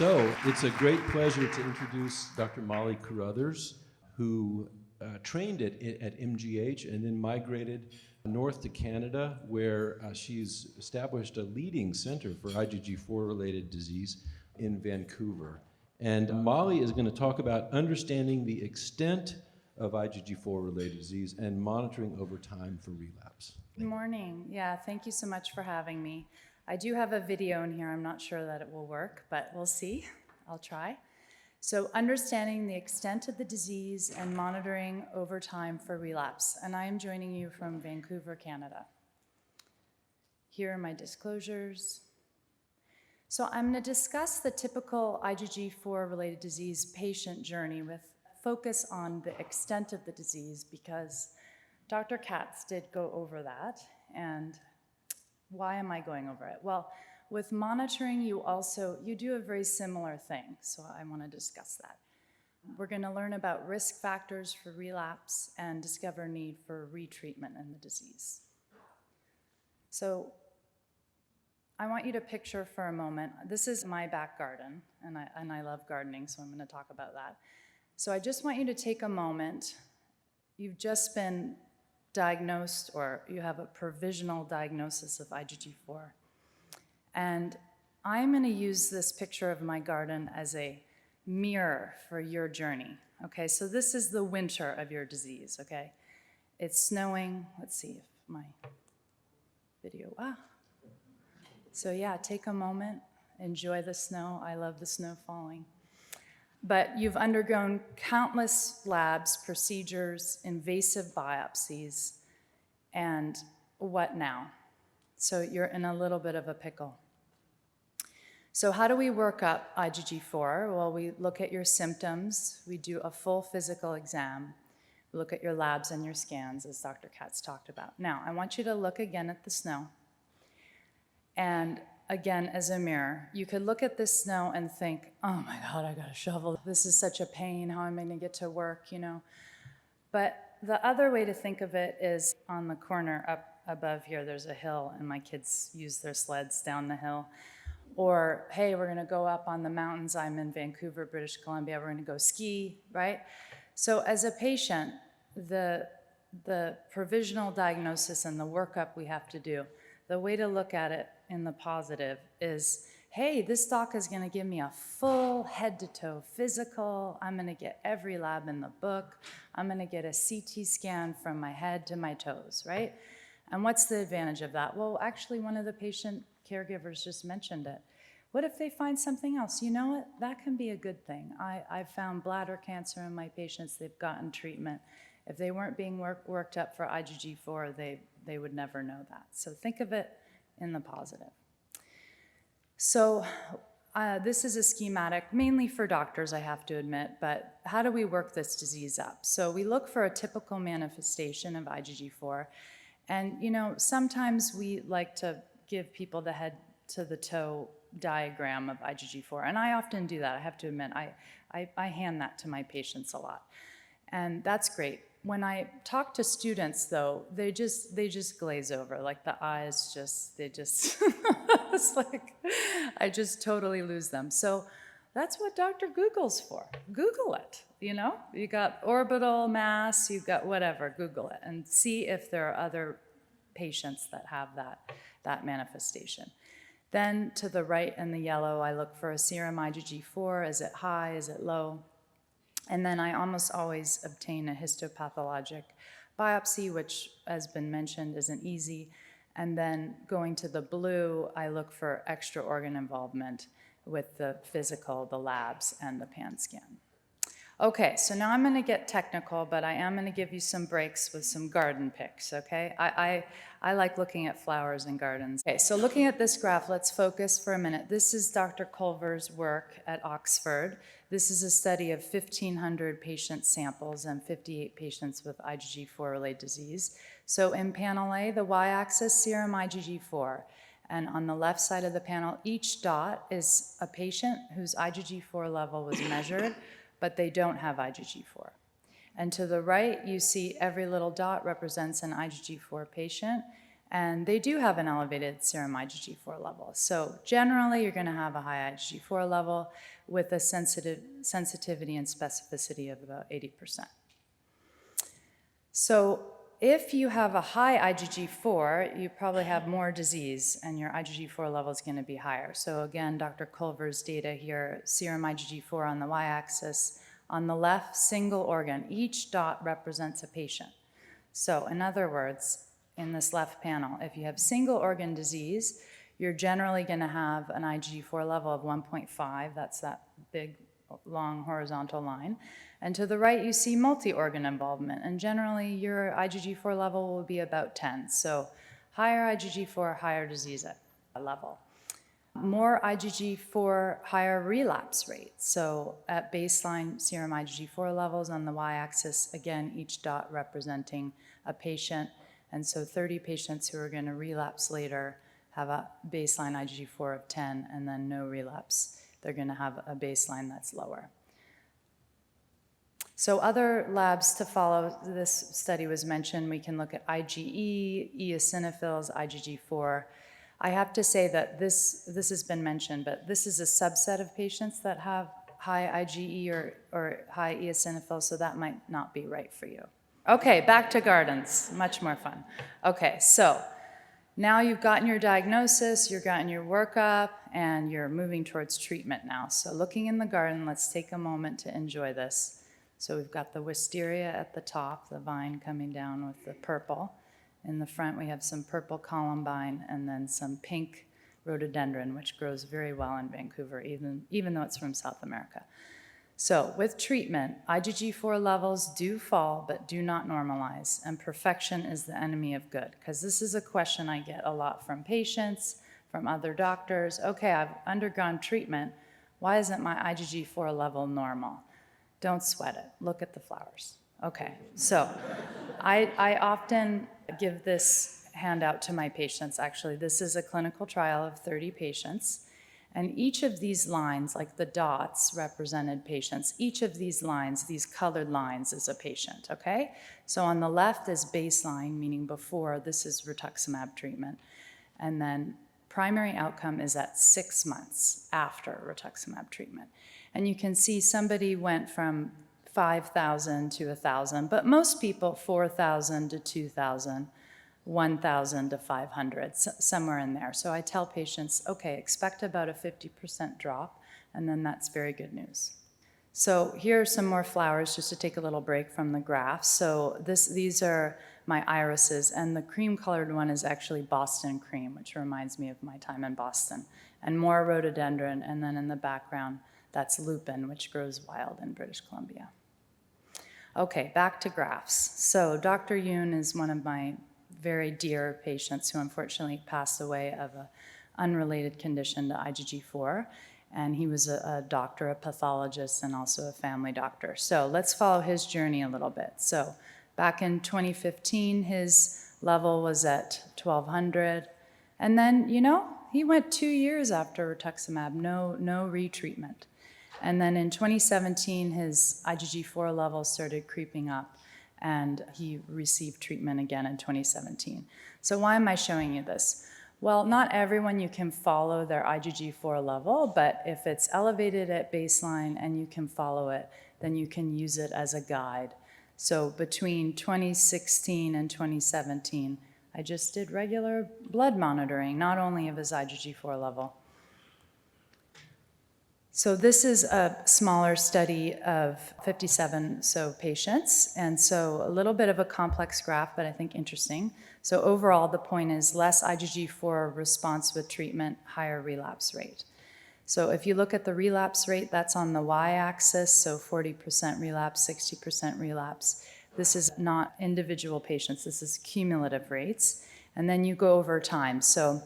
So it's a great pleasure to introduce Dr. Mollie Carruthers, who trained at MGH and then migrated north to Canada, where she's established a leading center for IgG4-related disease in Vancouver. And Mollie is going to talk about understanding the extent of IgG4-related disease and monitoring over time for relapse. Good morning. Yeah, thank you so much for having me. I do have a video in here. I'm not sure that it will work, but we'll see. I'll try. So understanding the extent of the disease and monitoring over time for relapse. And I am joining you from Vancouver, Canada. Here are my disclosures. So I'm going to discuss the typical IgG4-related disease patient journey with focus on the extent of the disease because Dr. Katz did go over that. And why am I going over it? Well, with monitoring, you do a very similar thing, so I want to discuss that. We're going to learn about risk factors for relapse and discover need for retreatment in the disease. So I want you to picture for a moment, this is my back garden, and I love gardening, so I'm going to talk about that. So I just want you to take a moment. You've just been diagnosed, or you have a provisional diagnosis of IgG4. And I'm going to use this picture of my garden as a mirror for your journey. Okay, so this is the winter of your disease, okay? It's snowing. Let's see if my video, So yeah, take a moment, enjoy the snow. I love the snow falling. But you've undergone countless labs, procedures, invasive biopsies, and what now? So you're in a little bit of a pickle. So how do we work up IgG4? Well, we look at your symptoms. We do a full physical exam. We look at your labs and your scans, as Dr. Katz talked about. Now, I want you to look again at the snow. And again, as a mirror, you could look at this snow and think, oh my God, I got a shovel. This is such a pain. How am I going to get to work, But the other way to think of it is on the corner up above here, there's a hill, and my kids use their sleds down the hill. Or, hey, we're going to go up on the mountains. I'm in Vancouver, British Columbia. We're going to go ski, right? So as a patient, the provisional diagnosis and the workup we have to do, the way to look at it in the positive is, hey, this doc is going to give me a full head-to-toe physical. I'm going to get every lab in the book. I'm going to get a CT scan from my head to my toes, right? And what's the advantage of that? Well, actually, one of the patient caregivers just mentioned it. What if they find something else? You know what? That can be a good thing. I've found bladder cancer in my patients. They've gotten treatment. If they weren't being worked up for IgG4, they would never know that. So think of it in the positive. So this is a schematic, mainly for doctors, I have to admit, but how do we work this disease up? So we look for a typical manifestation of IgG4, and sometimes we like to give people the head to the toe diagram of IgG4, and I often do that, I have to admit. I hand that to my patients a lot, and that's great. When I talk to students, though, they just glaze over, like the eyes it's like, I just totally lose them. So that's what Dr. Google's for. Google it, You got orbital mass, you got whatever, Google it, and see if there are other patients that have that manifestation. Then to the right in the yellow, I look for a serum IgG4. Is it high? Is it low? And then I almost always obtain a histopathologic biopsy, which, as been mentioned, isn't easy. And then going to the blue, I look for extra organ involvement with the physical, the labs, and the pan scan. Okay, so now I'm going to get technical, but I am going to give you some breaks with some garden pics, okay? I like looking at flowers and gardens. Okay, so looking at this graph, let's focus for a minute. This is Dr. Culver's work at Oxford. This is a study of 1,500 patient samples and 58 patients with IgG4-related disease. So in panel A, the y-axis, serum IgG4. And on the left side of the panel, each dot is a patient whose IgG4 level was measured, but they don't have IgG4. And to the right, you see every little dot represents an IgG4 patient, and they do have an elevated serum IgG4 level. So generally, you're going to have a high IgG4 level with a sensitivity and specificity of about 80%. So if you have a high IgG4, you probably have more disease, and your IgG4 level is going to be higher. So again, Dr. Culver's data here, serum IgG4 on the y-axis. On the left, single organ. Each dot represents a patient. So in other words, in this left panel, if you have single organ disease, you're generally going to have an IgG4 level of 1.5. That's that big, long horizontal line. And to the right, you see multi-organ involvement. And generally, your IgG4 level will be about 10. So higher IgG4, higher disease level. More IgG4, higher relapse rate. So at baseline, serum IgG4 levels on the y-axis, again, each dot representing a patient. And so 30 patients who are going to relapse later have a baseline IgG4 of 10, and then no relapse. They're going to have a baseline that's lower. So other labs to follow, this study was mentioned. We can look at IgE, eosinophils, IgG4. I have to say that this has been mentioned, but this is a subset of patients that have high IgE or high eosinophils, so that might not be right for you. Okay, back to gardens, much more fun. Okay, so now you've gotten your diagnosis, you've gotten your workup, and you're moving towards treatment now. So looking in the garden, let's take a moment to enjoy this. So we've got the wisteria at the top, the vine coming down with the purple. In the front, we have some purple columbine and then some pink rhododendron, which grows very well in Vancouver, even though it's from South America. So with treatment, IgG4 levels do fall but do not normalize, and perfection is the enemy of good, because this is a question I get a lot from patients, from other doctors. Okay, I've undergone treatment. Why isn't my IgG4 level normal? Don't sweat it. Look at the flowers. Okay, so I often give this handout to my patients. Actually, this is a clinical trial of 30 patients. And each of these lines, like the dots represented patients, each of these lines, these colored lines, is a patient, okay? So on the left is baseline, meaning before, this is rituximab treatment. And then primary outcome is at 6 months after rituximab treatment. And you can see somebody went from 5,000 to 1,000, but most people 4,000 to 2,000. 1,000 to 500, somewhere in there. So I tell patients, okay, expect about a 50% drop, and then that's very good news. So here are some more flowers, just to take a little break from the graph. So these are my irises, and the cream-colored one is actually Boston cream, which reminds me of my time in Boston, and more rhododendron, and then in the background, that's lupin, which grows wild in British Columbia. Okay, back to graphs. So Dr. Yoon is one of my very dear patients who unfortunately passed away of an unrelated condition to IgG4. And he was a doctor, a pathologist, and also a family doctor. So let's follow his journey a little bit. So back in 2015, his level was at 1,200. And then, he went 2 years after rituximab, no retreatment. And then in 2017, his IgG4 level started creeping up, and he received treatment again in 2017. So why am I showing you this? Well, not everyone you can follow their IgG4 level, but if it's elevated at baseline and you can follow it, then you can use it as a guide. So between 2016 and 2017, I just did regular blood monitoring, not only of his IgG4 level. So this is a smaller study of 57 patients, and so a little bit of a complex graph, but I think interesting. So overall, the point is less IgG4 response with treatment, higher relapse rate. So if you look at the relapse rate, that's on the y-axis, so 40% relapse, 60% relapse. This is not individual patients, this is cumulative rates. And then you go over time, so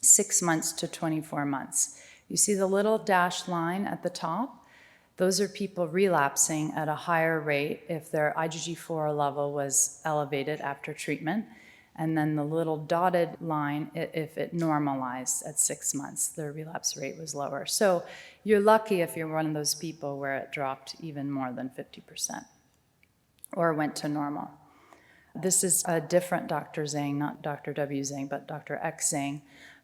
6 months to 24 months. You see the little dashed line at the top? Those are people relapsing at a higher rate if their IgG4 level was elevated after treatment. And then the little dotted line, if it normalized at 6 months, their relapse rate was lower. So you're lucky if you're one of those people where it dropped even more than 50% or went to normal. This is a different Dr. Zhang, not Dr. W. Zhang, but Dr. X Zhang,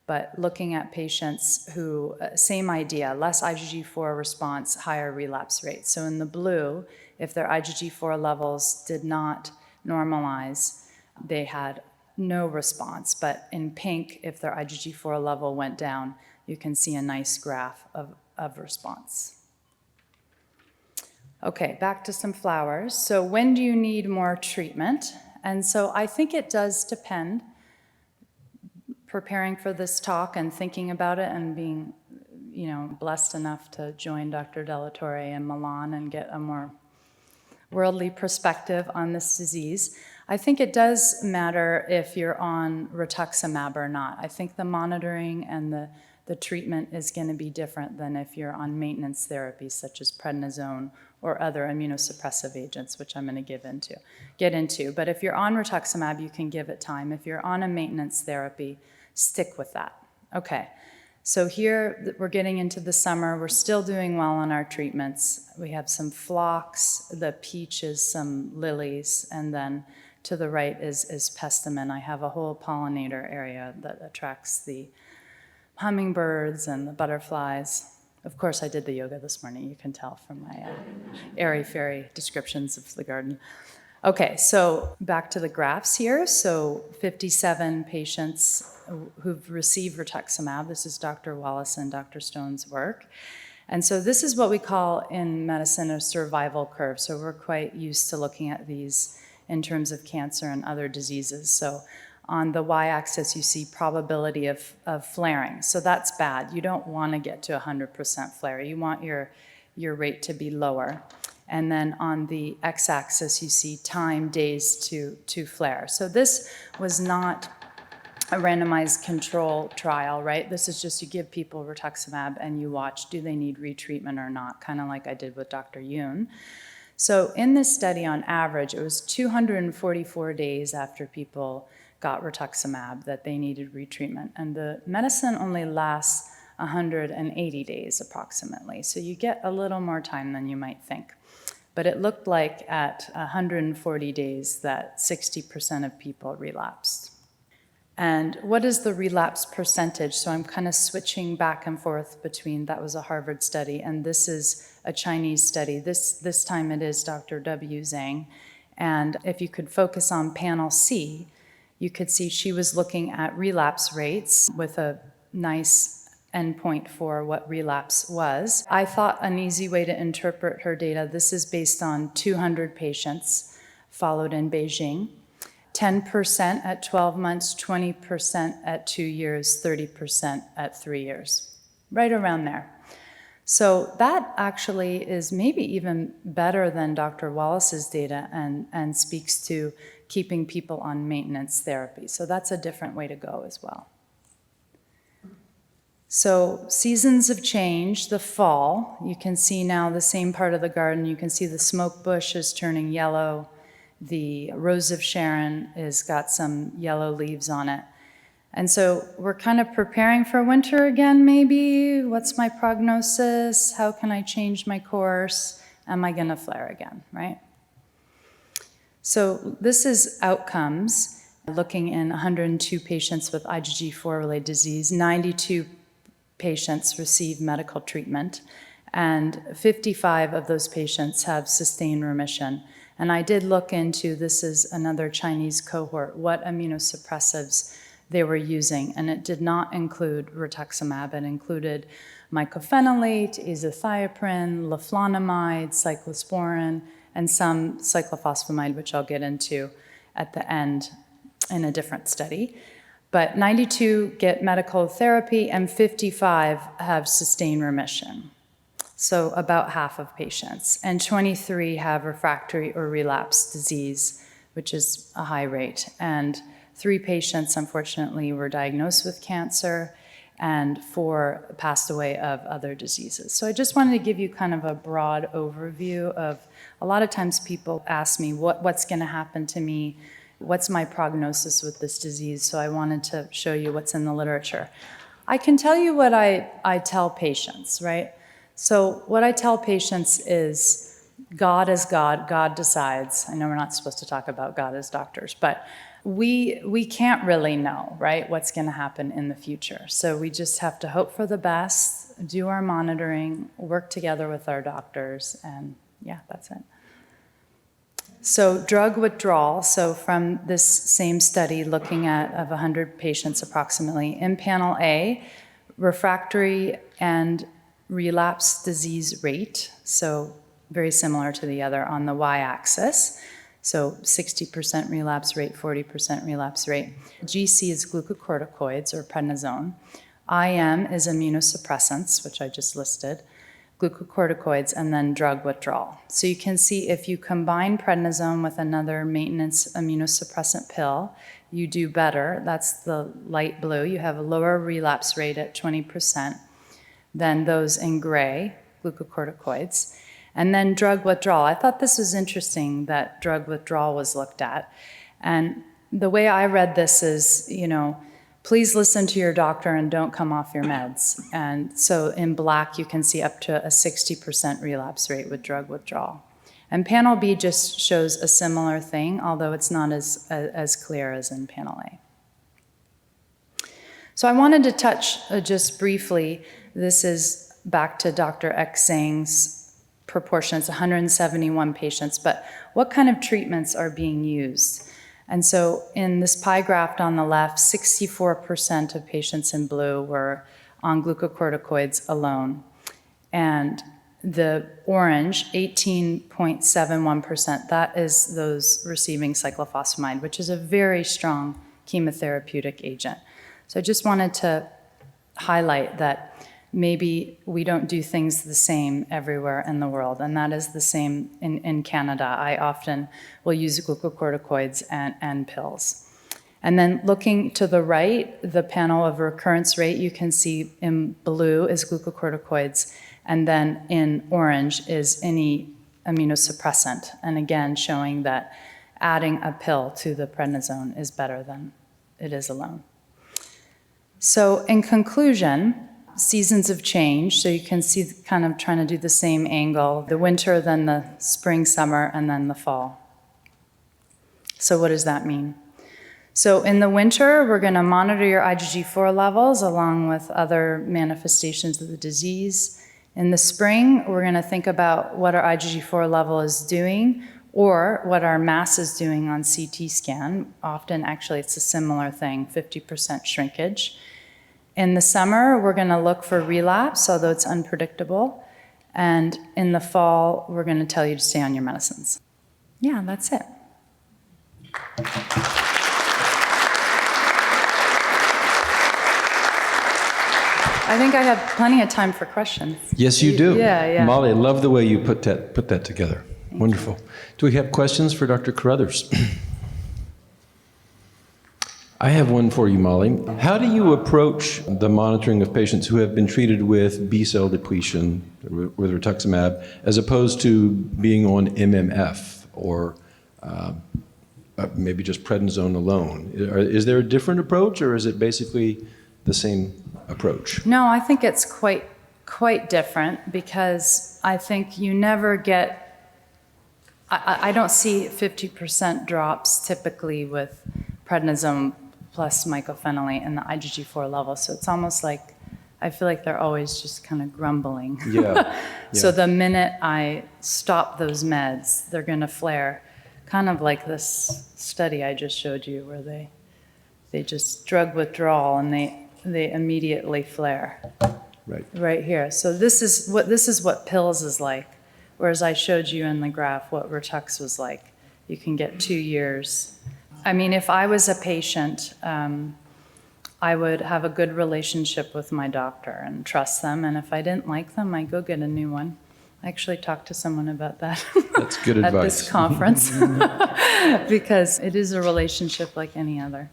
but looking at patients who, same idea, less IgG4 response, higher relapse rate. So in the blue, if their IgG4 levels did not normalize, they had no response. But in pink, if their IgG4 level went down, you can see a nice graph of response. Okay, back to some flowers. So when do you need more treatment? And so I think it does depend. Preparing for this talk and thinking about it and being, blessed enough to join Dr. Delatorre in Milan and get a more worldly perspective on this disease, I think it does matter if you're on rituximab or not. I think the monitoring and the treatment is going to be different than if you're on maintenance therapy, such as prednisone or other immunosuppressive agents, which I'm going to get into. But if you're on rituximab, you can give it time. If you're on a maintenance therapy, stick with that. Okay, so here we're getting into the summer. We're still doing well on our treatments. We have some phlox, the peach is some lilies, and then to the right is pestamine. I have a whole pollinator area that attracts the hummingbirds and the butterflies. Of course, I did the yoga this morning. You can tell from my airy-fairy descriptions of the garden. Okay, so back to the graphs here. So 57 patients who've received rituximab. This is Dr. Wallace and Dr. Stone's work. And so this is what we call in medicine a survival curve. So we're quite used to looking at these in terms of cancer and other diseases. So on the y-axis, you see probability of flaring. So that's bad. You don't want to get to 100% flare. You want your rate to be lower. And then on the x-axis, you see time, days to flare. So this was not a randomized control trial, right? This is just you give people rituximab and you watch, do they need retreatment or not, kind of like I did with Dr. Yoon. So in this study, on average, it was 244 days after people got rituximab that they needed retreatment. And the medicine only lasts 180 days approximately. So you get a little more time than you might think. But it looked like at 140 days that 60% of people relapsed. And what is the relapse percentage? So I'm kind of switching back and forth between, that was a Harvard study, and this is a Chinese study. This time it is Dr. W. Zhang. And if you could focus on panel C, you could see she was looking at relapse rates with a nice endpoint for what relapse was. I thought an easy way to interpret her data, this is based on 200 patients followed in Beijing. 10% at 12 months, 20% at 2 years, 30% at 3 years, right around there. So that actually is maybe even better than Dr. Wallace's data and speaks to keeping people on maintenance therapy. So that's a different way to go as well. So seasons of change, the fall, you can see now the same part of the garden. You can see the smoke bush is turning yellow. The Rose of Sharon has got some yellow leaves on it. And so we're kind of preparing for winter again, maybe. What's my prognosis? How can I change my course? Am I gonna flare again, right? So this is outcomes, looking in 102 patients with IgG4-related disease. 92 patients receive medical treatment, and 55 of those patients have sustained remission. And I did look into, this is another Chinese cohort, what immunosuppressives they were using, and it did not include rituximab. It included mycophenolate, azathioprine, leflunomide, cyclosporin, and some cyclophosphamide, which I'll get into at the end in a different study. But 92 get medical therapy and 55 have sustained remission. So about half of patients. And 23 have refractory or relapse disease, which is a high rate. And 3 patients, unfortunately, were diagnosed with cancer, and 4 passed away of other diseases. So I just wanted to give you kind of a broad overview of, a lot of times people ask me, what's gonna happen to me? What's my prognosis with this disease? So I wanted to show you what's in the literature. I can tell you what I tell patients, right? So what I tell patients is, God is God, God decides. I know we're not supposed to talk about God as doctors, but we can't really know, right, what's going to happen in the future. So we just have to hope for the best, do our monitoring, work together with our doctors, and yeah, that's it. So drug withdrawal, so from this same study looking at of 100 patients approximately, in panel A, refractory and relapse disease rate, so very similar to the other on the y-axis. So 60% relapse rate, 40% relapse rate. GC is glucocorticoids or prednisone. IM is immunosuppressants, which I just listed, glucocorticoids, and then drug withdrawal. So you can see if you combine prednisone with another maintenance immunosuppressant pill, you do better. That's the light blue. You have a lower relapse rate at 20% than those in gray, glucocorticoids. And then drug withdrawal. I thought this was interesting that drug withdrawal was looked at. And the way I read this is, you know, please listen to your doctor and don't come off your meds. And so in black, you can see up to a 60% relapse rate with drug withdrawal. And panel B just shows a similar thing, although it's not as clear as in panel A. So I wanted to touch just briefly, this is back to Dr. Xing's proportion, it's 171 patients, but what kind of treatments are being used? And so in this pie graph on the left, 64% of patients in blue were on glucocorticoids alone. And the orange, 18.71%, that is those receiving cyclophosphamide, which is a very strong chemotherapeutic agent. So I just wanted to highlight that maybe we don't do things the same everywhere in the world, and that is the same in Canada. I often will use glucocorticoids and pills. And then looking to the right, the panel of recurrence rate, you can see in blue is glucocorticoids, and then in orange is any immunosuppressant, and again showing that adding a pill to the prednisone is better than it is alone. So in conclusion, seasons of change, so you can see kind of trying to do the same angle, the winter, then the spring, summer, and then the fall. So what does that mean? So in the winter, we're going to monitor your IgG4 levels along with other manifestations of the disease. In the spring, we're going to think about what our IgG4 level is doing or what our mass is doing on CT scan. Often, actually, it's a similar thing, 50% shrinkage. In the summer, we're going to look for relapse, although it's unpredictable. And in the fall, we're going to tell you to stay on your medicines. Yeah, that's it. I think I have plenty of time for questions. Yes, you do. Yeah. Mollie, I love the way you put that together. Wonderful. Do we have questions for Dr. Carruthers? I have one for you, Mollie. How do you approach the monitoring of patients who have been treated with B-cell depletion, with rituximab, as opposed to being on MMF or maybe just prednisone alone? Is there a different approach, or is it basically the same approach? No, I think it's quite different, because I think you never get, I don't see 50% drops typically with prednisone plus mycophenolate and the IgG4 level. So it's almost like, I feel like they're always just kind of grumbling. Yeah. So the minute I stop those meds, they're going to flare. Kind of like this study I just showed you where they just drug withdrawal and they immediately flare. Right here. So this is what pills is like. Whereas I showed you in the graph what Ritux was like. You can get 2 years. I mean, if I was a patient, I would have a good relationship with my doctor and trust them. And if I didn't like them, I'd go get a new one. I actually talked to someone about that. That's good advice. At this conference. Because it is a relationship like any other.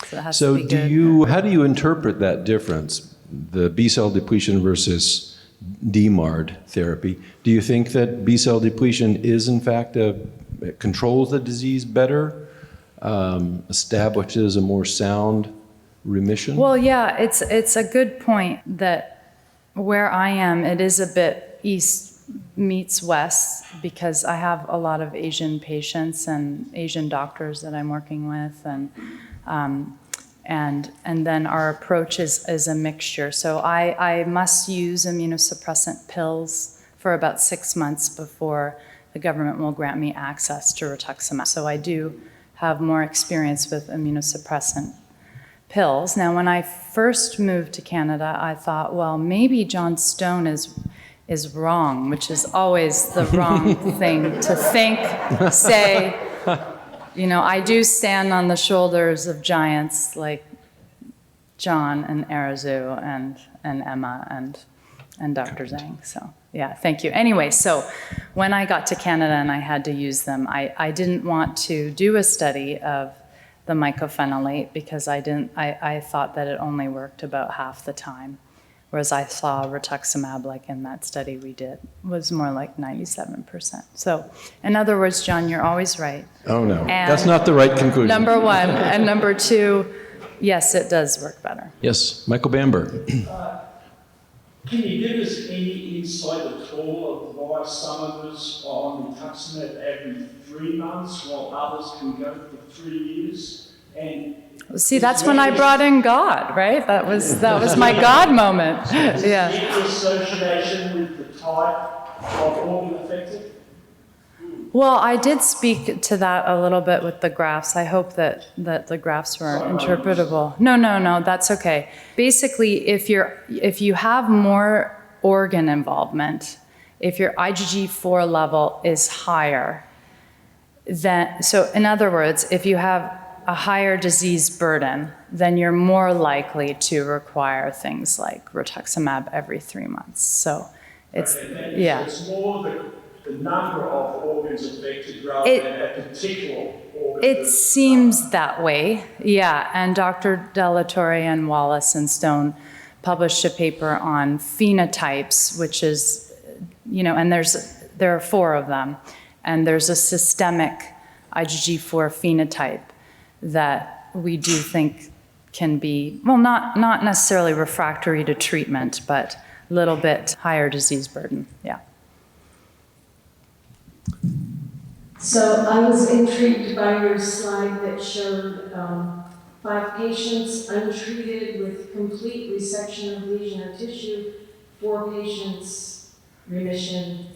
So it has to be good. How do you interpret that difference, the B-cell depletion versus DMARD therapy? Do you think that B-cell depletion is in fact controls the disease better, establishes a more sound remission? Well, yeah, it's a good point that where I am, it is a bit east meets Wes because I have a lot of Asian patients and Asian doctors that I'm working with, and then our approach is a mixture. So I must use immunosuppressant pills for about 6 months before the government will grant me access to rituximab. So I do have more experience with immunosuppressant pills. Now, when I first moved to Canada, I thought, well, maybe John Stone is wrong, which is always the wrong thing to think, say. I do stand on the shoulders of giants like John and Arazu and Emma and Dr. Zhang. So yeah, thank you. Anyway, so when I got to Canada and I had to use them, I didn't want to do a study of the mycophenolate because I thought that it only worked about half the time. Whereas I saw rituximab, like in that study we did, was more like 97%. So, in other words, John, you're always right. Oh, no. And that's not the right conclusion. Number one. And number two, yes, it does work better. Yes, Michael Bamber. Can you give us any insight at all of why some of us are on rituximab every 3 months while others can go for 3 years? And see, that's when I brought in God, right? That was my God moment. Yeah. Is there association with the type of organ affected? Well, I did speak to that a little bit with the graphs. I hope that the graphs were interpretable. No, that's okay. Basically, if you have more organ involvement, if your IgG4 level is higher, so in other words, if you have a higher disease burden, then you're more likely to require things like rituximab every 3 months. So it's, yeah. So it's more the number of organs affected rather than a particular organ. It seems that way, yeah. And Dr. Delatorre and Wallace and Stone published a paper on phenotypes, which is, and there are 4 of them. And there's a systemic IgG4 phenotype that we do think can be, well, not necessarily refractory to treatment, but a little bit higher disease burden, yeah. So I was intrigued by your slide that showed 5 patients untreated with complete resection of lesion or tissue, 4 patients remission,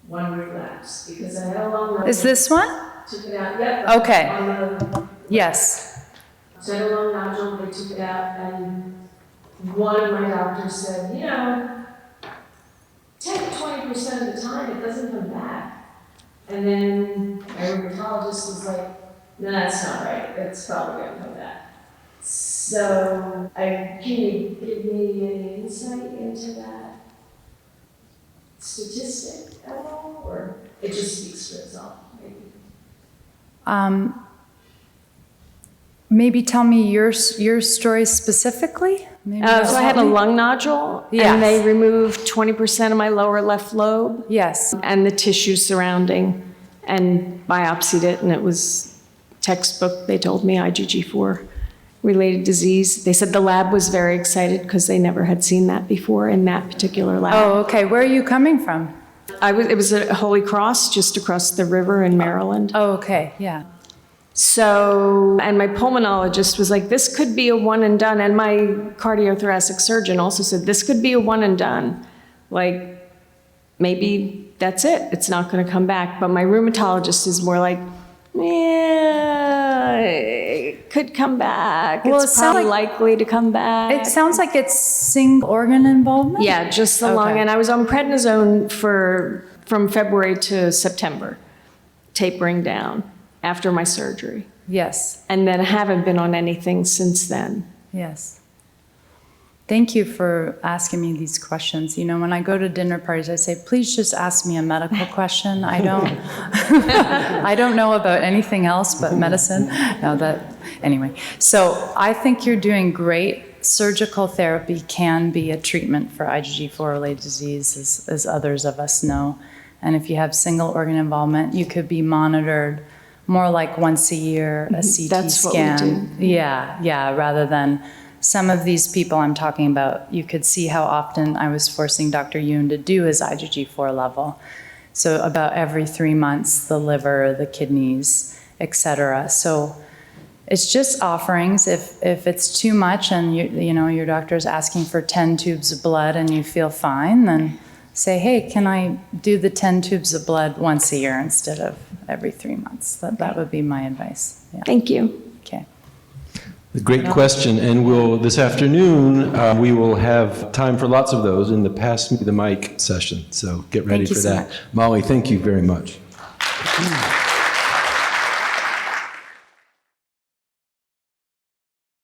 1 relapse, because I had a long run. Is this one? Took it out, yep. Okay. Yes. So I had a long nodule, they took it out, and one of my doctors said, 10 to 20% of the time it doesn't come back. And then my rheumatologist was like, no, that's not right, it's probably going to come back. So can you give me any insight into that statistic at all, or it just speaks for itself, maybe? Maybe tell me your story specifically. Maybe So I had a lung nodule, Yes. and they removed 20% of my lower left lobe. Yes. And the tissue surrounding, and biopsied it, and it was textbook. They told me IgG4 related disease. They said the lab was very excited because they never had seen that before in that particular lab. Oh, okay. Where are you coming from? It was at Holy Cross, just across the river in Maryland. Oh, okay. Yeah. So, and my pulmonologist was like, this could be a one and done. And my cardiothoracic surgeon also said, this could be a one and done. Like, maybe that's it. It's not going to come back. But my rheumatologist is more like, yeah, it could come back. Well, it's probably likely to come back. It sounds like it's single organ involvement? Yeah, just the lung. And I was on prednisone from February to September, tapering down after my surgery. Yes. And then I haven't been on anything since then. Yes. Thank you for asking me these questions. When I go to dinner parties, I say, please just ask me a medical question. I don't know about anything else but medicine. Anyway. So I think you're doing great. Surgical therapy can be a treatment for IgG4-related disease, as others of us know. And if you have single organ involvement, you could be monitored more like once a year, a CT That's scan. What we do. Yeah, rather than some of these people I'm talking about, you could see how often I was forcing Dr. Yoon to do his IgG4 level. So about every 3 months, the liver, the kidneys, etc. So it's just offerings. If it's too much and your doctor's asking for 10 tubes of blood and you feel fine, then say, hey, can I do the 10 tubes of blood once a year instead of every 3 months? That would be my advice. Yeah. Thank you. Okay. A great question, and this afternoon, we will have time for lots of those in the Pass Me the Mic session, so get ready Thank you for so that. much. Molly, thank you very much.